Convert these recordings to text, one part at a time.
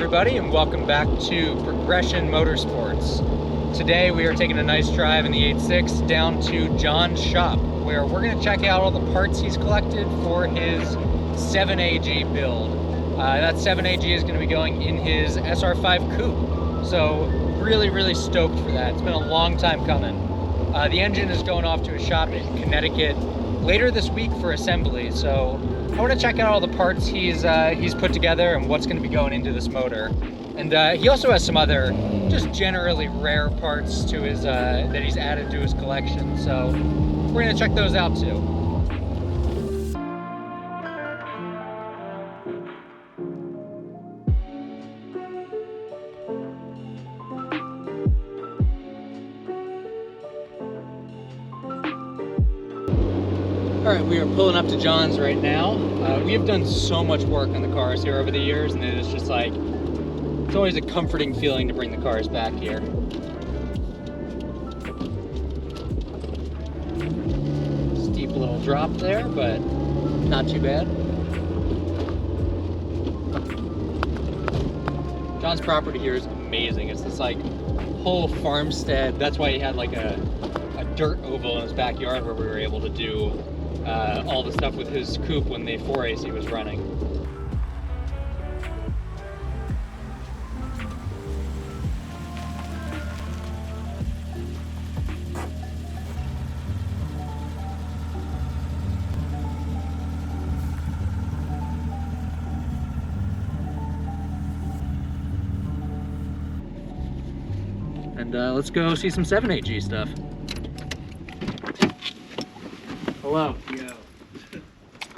everybody, and welcome back to Progression Motorsports. Today we are taking a nice drive in the 8.6 down to John's shop, where we're going to check out all the parts he's collected for his 7AG build. That 7AG is going to be going in his SR5 coupe, so really stoked for that. It's been a long time coming. The engine is going off to a shop in Connecticut later this week for assembly, so I want to check out all the parts he's put together and what's going to be going into this motor. And he also has some other just generally rare parts to his that he's added to his collection, so we're going to check those out too. All right, we are pulling up to John's right now. We have done so much work on the cars here over the years, and it's just like, it's always a comforting feeling to bring the cars back here. Steep little drop there, but not too bad. John's property here is amazing. It's this like whole farmstead. That's why he had like a dirt oval in his backyard where we were able to do all the stuff with his coupe when the 4AC was running. And let's go see some 7AG stuff. Hello. Yo.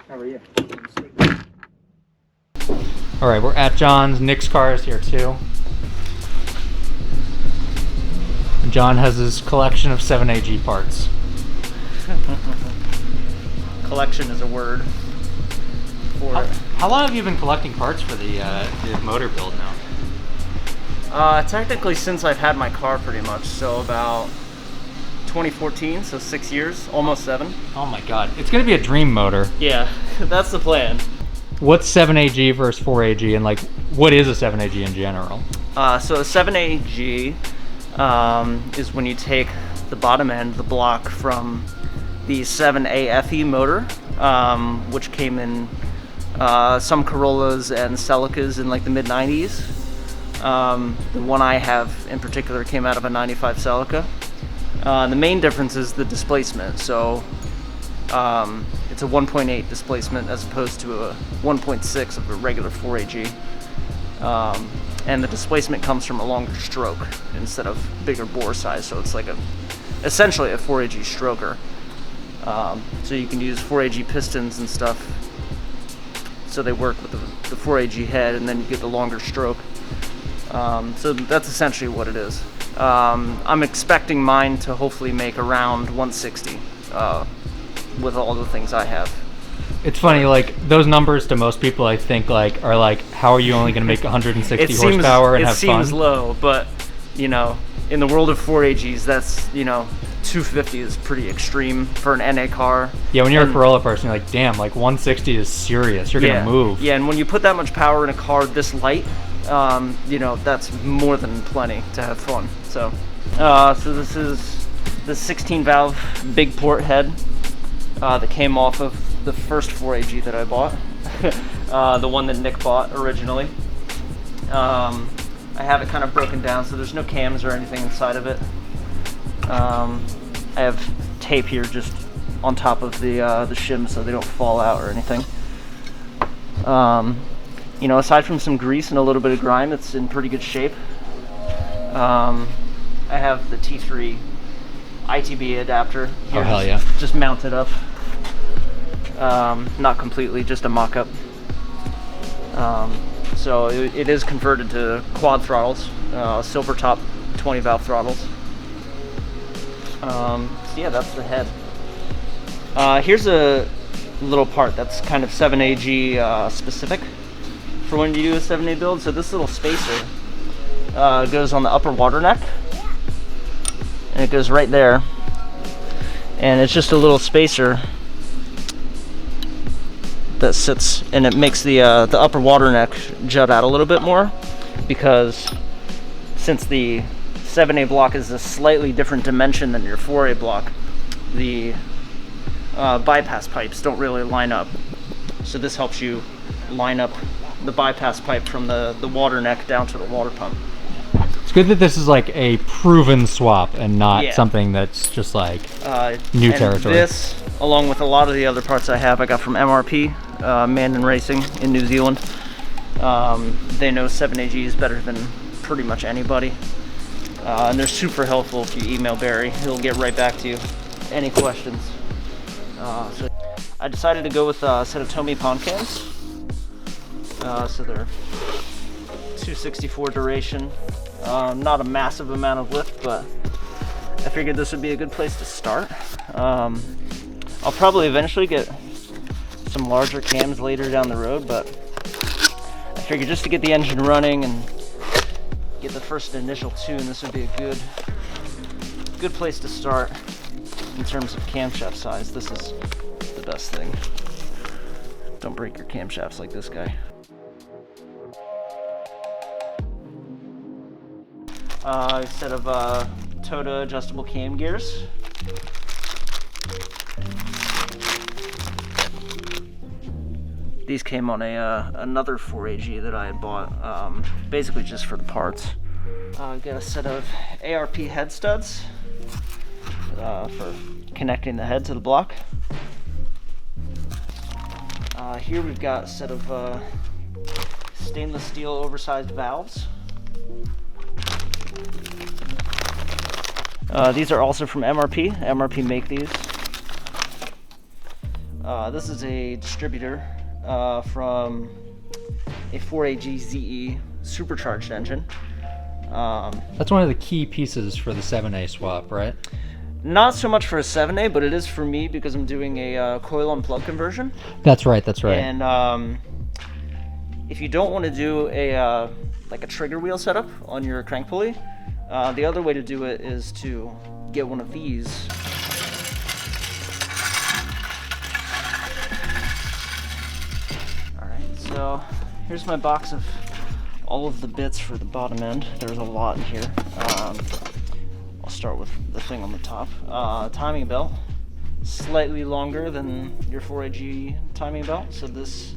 How are you? All right, we're at John's. Nick's car is here too. John has his collection of 7AG parts. Collection is a word for it. How long have you been collecting parts for the motor build now? Technically since I've had my car pretty much, so about 2014, so 6 years, almost 7. Oh my god, it's gonna be a dream motor. Yeah, that's the plan. What's 7AG versus 4AG, and like, what is a 7AG in general? So a 7AG is when you take the bottom end, the block from the 7AFE motor, which came in some Corollas and Celicas in like the mid-90s. The one I have in particular came out of a 95 Celica. The main difference is the displacement, so it's a 1.8 displacement as opposed to a 1.6 of a regular 4AG, and the displacement comes from a longer stroke instead of bigger bore size, so it's like essentially a 4AG stroker. So you can use 4AG pistons and stuff, so they work with the 4AG head, and then you get the longer stroke. So that's essentially what it is. I'm expecting mine to hopefully make around 160 with all the things I have. It's funny, like those numbers to most people I think like are like, how are you only going to make 160 horsepower and have fun? It seems low, but you know, in the world of 4AGs, that's, you know, 250 is pretty extreme for an NA car. Yeah, when you're a Corolla person, you're like, damn, like 160 is serious. You're gonna move. Yeah, and when you put that much power in a car this light, you know, that's more than plenty to have fun. So, so this is the 16 valve big port head that came off of the first 4AG that I bought, the one that Nick bought originally. I have it kind of broken down, so there's no cams or anything inside of it. I have tape here just on top of the shims so they don't fall out or anything. You know, aside from some grease and a little bit of grime, it's in pretty good shape. I have the T3 ITB adapter here. Oh, hell yeah. Just mounted up. Not completely, just a mock-up. So it is converted to quad throttles, silver top 20 valve throttles. So yeah, that's the head. Here's a little part that's kind of 7AG specific for when you do a 7A build. So this little spacer goes on the upper water neck, and it goes right there, and it's just a little spacer that sits, and it makes the upper water neck jut out a little bit more. because since the 7A block is a slightly different dimension than your 4A block, the bypass pipes don't really line up. So this helps you line up the bypass pipe from the water neck down to the water pump. It's good that this is like a proven swap and not something that's just like new territory. This, along with a lot of the other parts I have, I got from MRP, Mandan Racing in New Zealand. They know 7AGs better than pretty much anybody. And they're super helpful if you email Barry. He'll get right back to you. Any questions? So I decided to go with a set of Tomy pond cans. So they're 264 duration. Not a massive amount of lift, but I figured this would be a good place to start. I'll probably eventually get some larger cams later down the road, but I figured just to get the engine running and get the first initial tune, this would be a good place to start in terms of camshaft size. This is the best thing. Don't break your camshafts like this guy. A set of Toda adjustable cam gears. These came on another 4AG that I had bought, basically just for the parts. Got a set of ARP head studs for connecting the head to the block. Here we've got a set of stainless steel oversized valves. These are also from MRP. MRP make these. This is a distributor from a 4AG ZE supercharged engine. That's one of the key pieces for the 7A swap, right? Not so much for a 7A, but it is for me because I'm doing a coil on plug conversion. That's right, that's right. And if you don't want to do a like a trigger wheel setup on your crank pulley, the other way to do it is to get one of these. Alright, so here's my box of all of the bits for the bottom end. There's a lot in here. I'll start with the thing on the top. Timing belt, slightly longer than your 4AG timing belt. So this,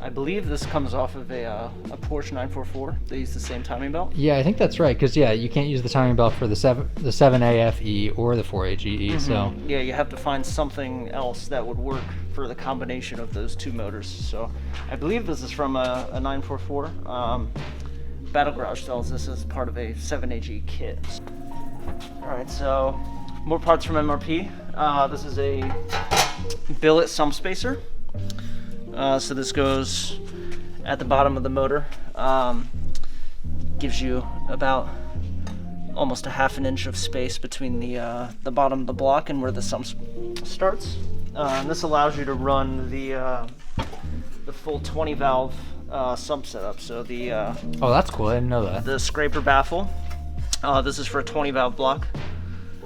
I believe this comes off of a Porsche 944. They use the same timing belt. Yeah, I think that's right, because you can't use the timing belt for the 7A FE or the 4AGE. So yeah, you have to find something else that would work for the combination of those two motors. So I believe this is from a 944. Battle Garage sells this as part of a 7AG kit. Alright, so more parts from MRP. This is a billet sump spacer. So this goes at the bottom of the motor. Gives you about almost a half an inch of space between the bottom of the block and where the sump starts. And this allows you to run the full 20 valve sump setup. So the oh, that's cool. I didn't know that. The scraper baffle. This is for a 20 valve block.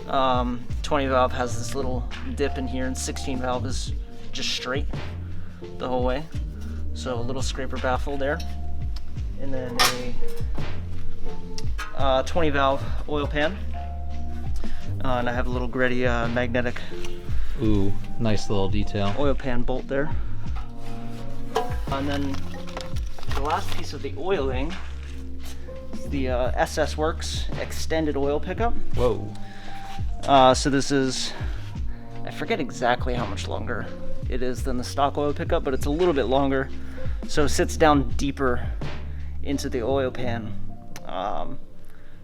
20 valve has this little dip in here, and 16 valve is just straight the whole way. So a little scraper baffle there, and then a 20 valve oil pan, and I have a little Greddy magnetic. Ooh, nice little detail. Oil pan bolt there. And then the last piece of the oiling is the SS Works extended oil pickup. Whoa. So this is, I forget exactly how much longer it is than the stock oil pickup, but it's a little bit longer, so it sits down deeper into the oil pan.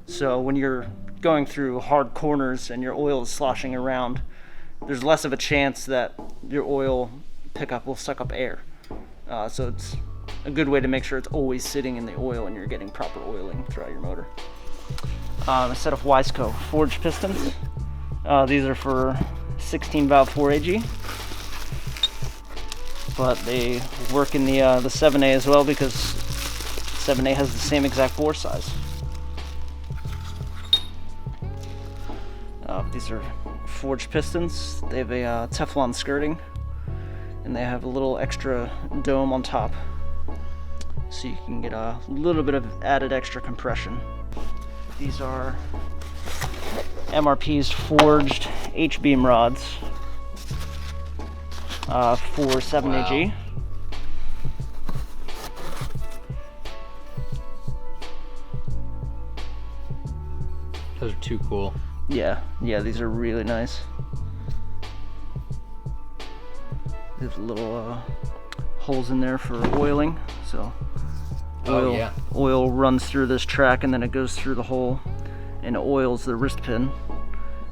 So when you're going through hard corners and your oil is sloshing around, there's less of a chance that your oil pickup will suck up air. So it's a good way to make sure it's always sitting in the oil and you're getting proper oiling throughout your motor. A set of Wiseco forged pistons. These are for 16 valve 4AG, but they work in the 7A as well because 7A has the same exact bore size. These are forged pistons. They have a Teflon skirting, and they have a little extra dome on top. so you can get a little bit of added extra compression. These are MRP's forged H-beam rods for 7AG. Wow. Those are too cool. Yeah, these are really nice. There's little holes in there for oiling, so oil runs through this track and then it goes through the hole and it oils the wrist pin,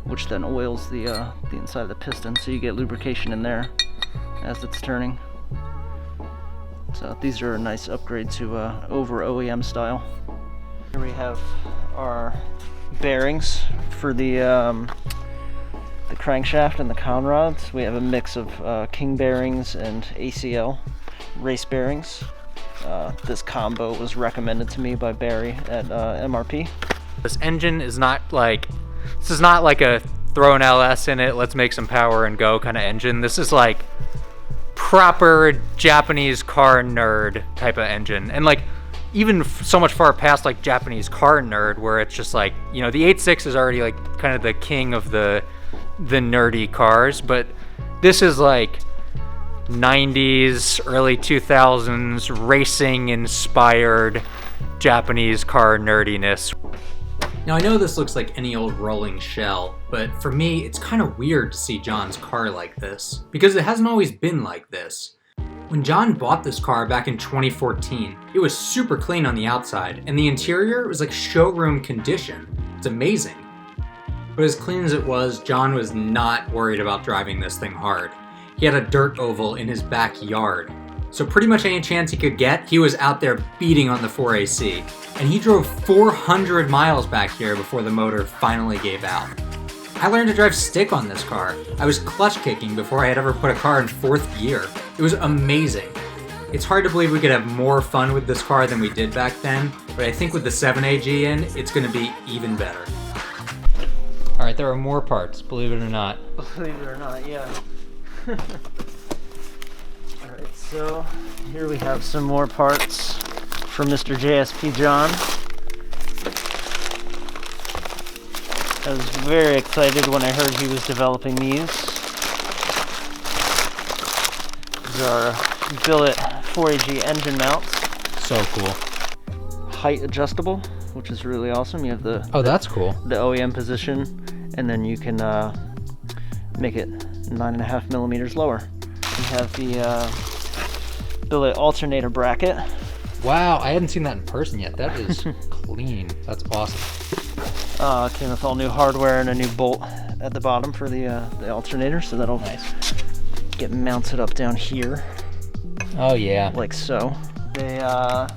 which then oils the inside of the piston, so you get lubrication in there as it's turning. So these are a nice upgrade to over OEM style. Here we have our bearings for the crankshaft and the con rods. We have a mix of King bearings and ACL race bearings. This combo was recommended to me by Barry at MRP. This engine is not like, this is not like a throw an LS in it, let's make some power and go kind of engine. This is like proper Japanese car nerd type of engine. And like even so much far past like Japanese car nerd, where it's just like, you know, the 8.6 is already like kind of the king of the nerdy cars, but this is like 90s, early 2000s racing inspired Japanese car nerdiness. Now I know this looks like any old rolling shell, but for me it's kind of weird to see John's car like this, because it hasn't always been like this. When John bought this car back in 2014, it was super clean on the outside, and the interior was like showroom condition. It's amazing. But as clean as it was, John was not worried about driving this thing hard. He had a dirt oval in his backyard, so pretty much any chance he could get, he was out there beating on the 4AC. And he drove 400 miles back here before the motor finally gave out. I learned to drive stick on this car. I was clutch kicking before I had ever put a car in 4th gear. It was amazing. It's hard to believe we could have more fun with this car than we did back then, but I think with the 7AG in, it's gonna be even better. All right, there are more parts, believe it or not. Believe it or not, yeah. All right, so here we have some more parts for Mr. JSP John. I was very excited when I heard he was developing these. These are Billet 4AG engine mounts. So cool. Height adjustable, which is really awesome. You have the that's cool. The OEM position, and then you can make it 9.5 millimeters lower. We have the Billet alternator bracket. Wow, I hadn't seen that in person yet. That is clean. That's awesome. Came with all new hardware and a new bolt at the bottom for the alternator, so that'll get mounted up down here. Oh yeah. Like so. They, I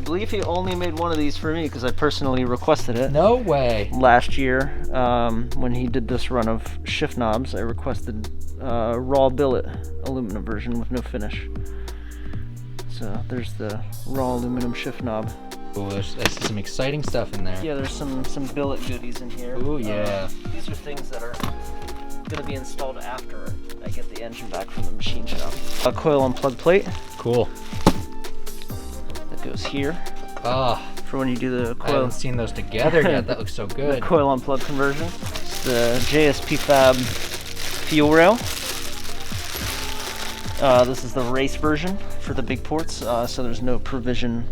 believe he only made one of these for me because I personally requested it. No way. Last year, when he did this run of shift knobs, I requested raw billet aluminum version with no finish. So there's the raw aluminum shift knob. Ooh, I see some exciting stuff in there. Yeah, there's some billet goodies in here. Ooh, yeah. These are things that are going to be installed after I get the engine back from the machine shop. A coil and plug plate. Cool. That goes here. Ah, for when you do the I coil. haven't seen those together yet. That looks so good. The coil on plug conversion. It's the JSP Fab fuel rail. This is the race version for the big ports, so there's no provision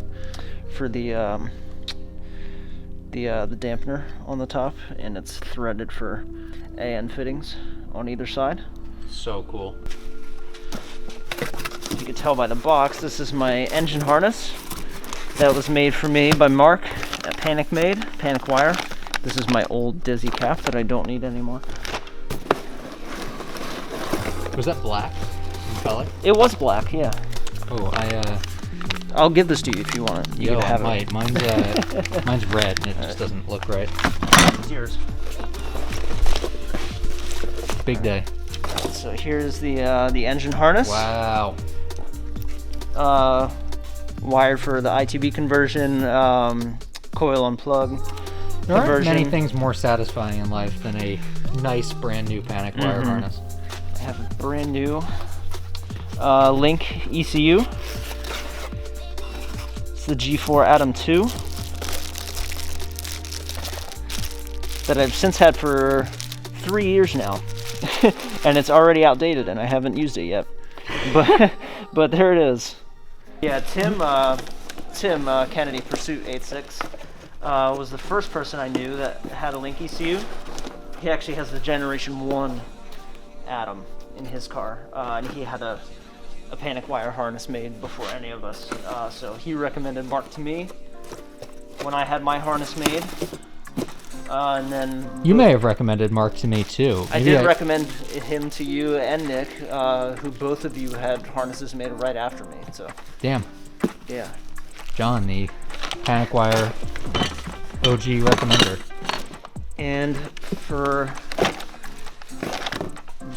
for the dampener on the top, and it's threaded for AN fittings on either side. So cool. You can tell by the box, this is my engine harness that was made for me by Mark at Panic Wire. This is my old Dizzy cap that I don't need anymore. Was that black in color? It was black, yeah. Oh, I'll give this to you if you want it. You yo, can have I might. Mine's red, and it just doesn't look right. It's yours. Big day. So here's the engine harness. Wow. Wired for the ITB conversion, coil on plug There aren't conversion. many things more satisfying in life than a nice brand new Panic Wire harness. I have a brand new Link ECU. the G4 Atom 2 that I've since had for 3 years now. And it's already outdated and I haven't used it yet. But there it is. Yeah, Tim Kennedy Pursuit 86 was the first person I knew that had a Link ECU. He actually has the Generation 1 Atom in his car, and he had a panic wire harness made before any of us. So he recommended Mark to me when I had my harness made. And then you may have recommended Mark to me too. I did recommend him to you and Nick, who both of you had harnesses made right after me. So damn. Yeah. John, the panic wire OG recommender. And for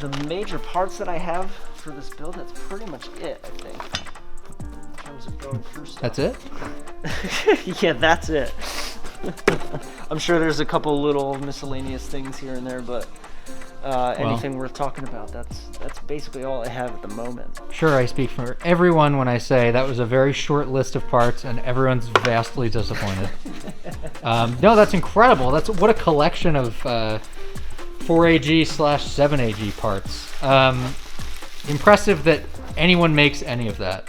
the major parts that I have for this build, that's pretty much it, I think. In terms of going through stuff. That's it? Yeah, that's it. I'm sure there's a couple little miscellaneous things here and there, but anything worth talking about, that's basically all I have at the moment. Sure, I speak for everyone when I say that was a very short list of parts and everyone's vastly disappointed. No, that's incredible. That's what a collection of 4AG/7AG parts. Impressive that anyone makes any of that.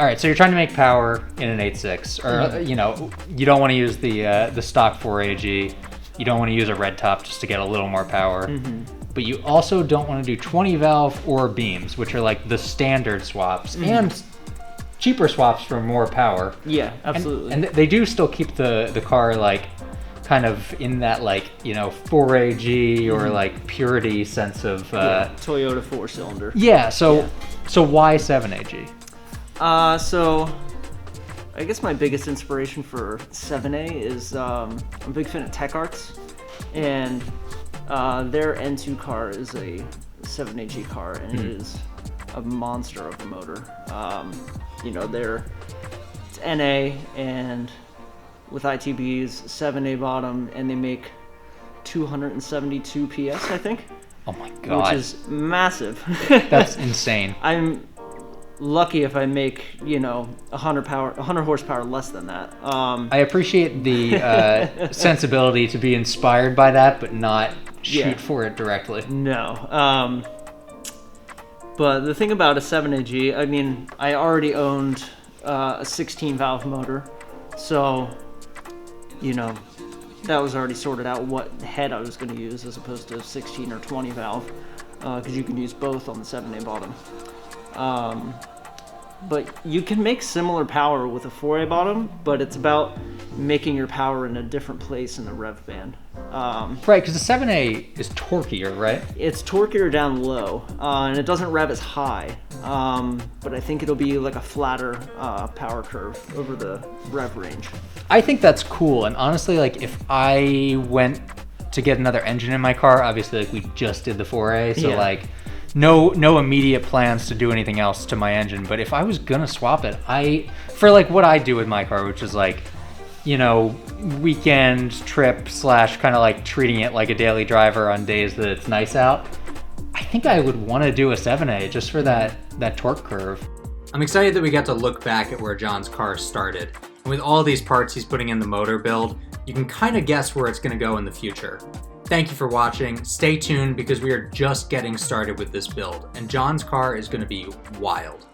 All right, so you're trying to make power in an 8.6, or you know, you don't want to use the stock 4AG. You don't want to use a red top just to get a little more power. But you also don't want to do 20 valve or beams, which are like the standard swaps and cheaper swaps for more power. Yeah, absolutely. And they do still keep the car like kind of in that like, you know, 4AG or like purity sense of Toyota 4-cylinder. Yeah, so why 7AG? So I guess my biggest inspiration for 7A is I'm a big fan of Tech Arts, and their N2 car is a 7AG car, and it is a monster of a motor. You know, it's NA and with ITBs, 7A bottom, and they make 272 PS, I think. Oh my god. Which is massive. That's insane. I'm lucky if I make, you know, 100 horsepower less than that. I appreciate the sensibility to be inspired by that, but not shoot for it directly. No. But the thing about a 7AG, I mean, I already owned a 16 valve motor, so, you know, that was already sorted out what head I was going to use as opposed to 16 or 20 valve, because you can use both on the 7A bottom. But you can make similar power with a 4A bottom, but it's about making your power in a different place in the rev band. Right, because the 7A is torquier, right? It's torquier down low, and it doesn't rev as high, but I think it'll be like a flatter power curve over the rev range. I think that's cool, and honestly, like if I went to get another engine in my car, obviously like we just did the 4A, so like no immediate plans to do anything else to my engine, but if I was gonna swap it, for like what I do with my car, which is like, you know, weekend trip / kind of like treating it like a daily driver on days that it's nice out, I think I would want to do a 7A just for that torque curve. I'm excited that we got to look back at where John's car started. And with all these parts he's putting in the motor build, you can kind of guess where it's going to go in the future. Thank you for watching. Stay tuned because we are just getting started with this build, and John's car is going to be wild.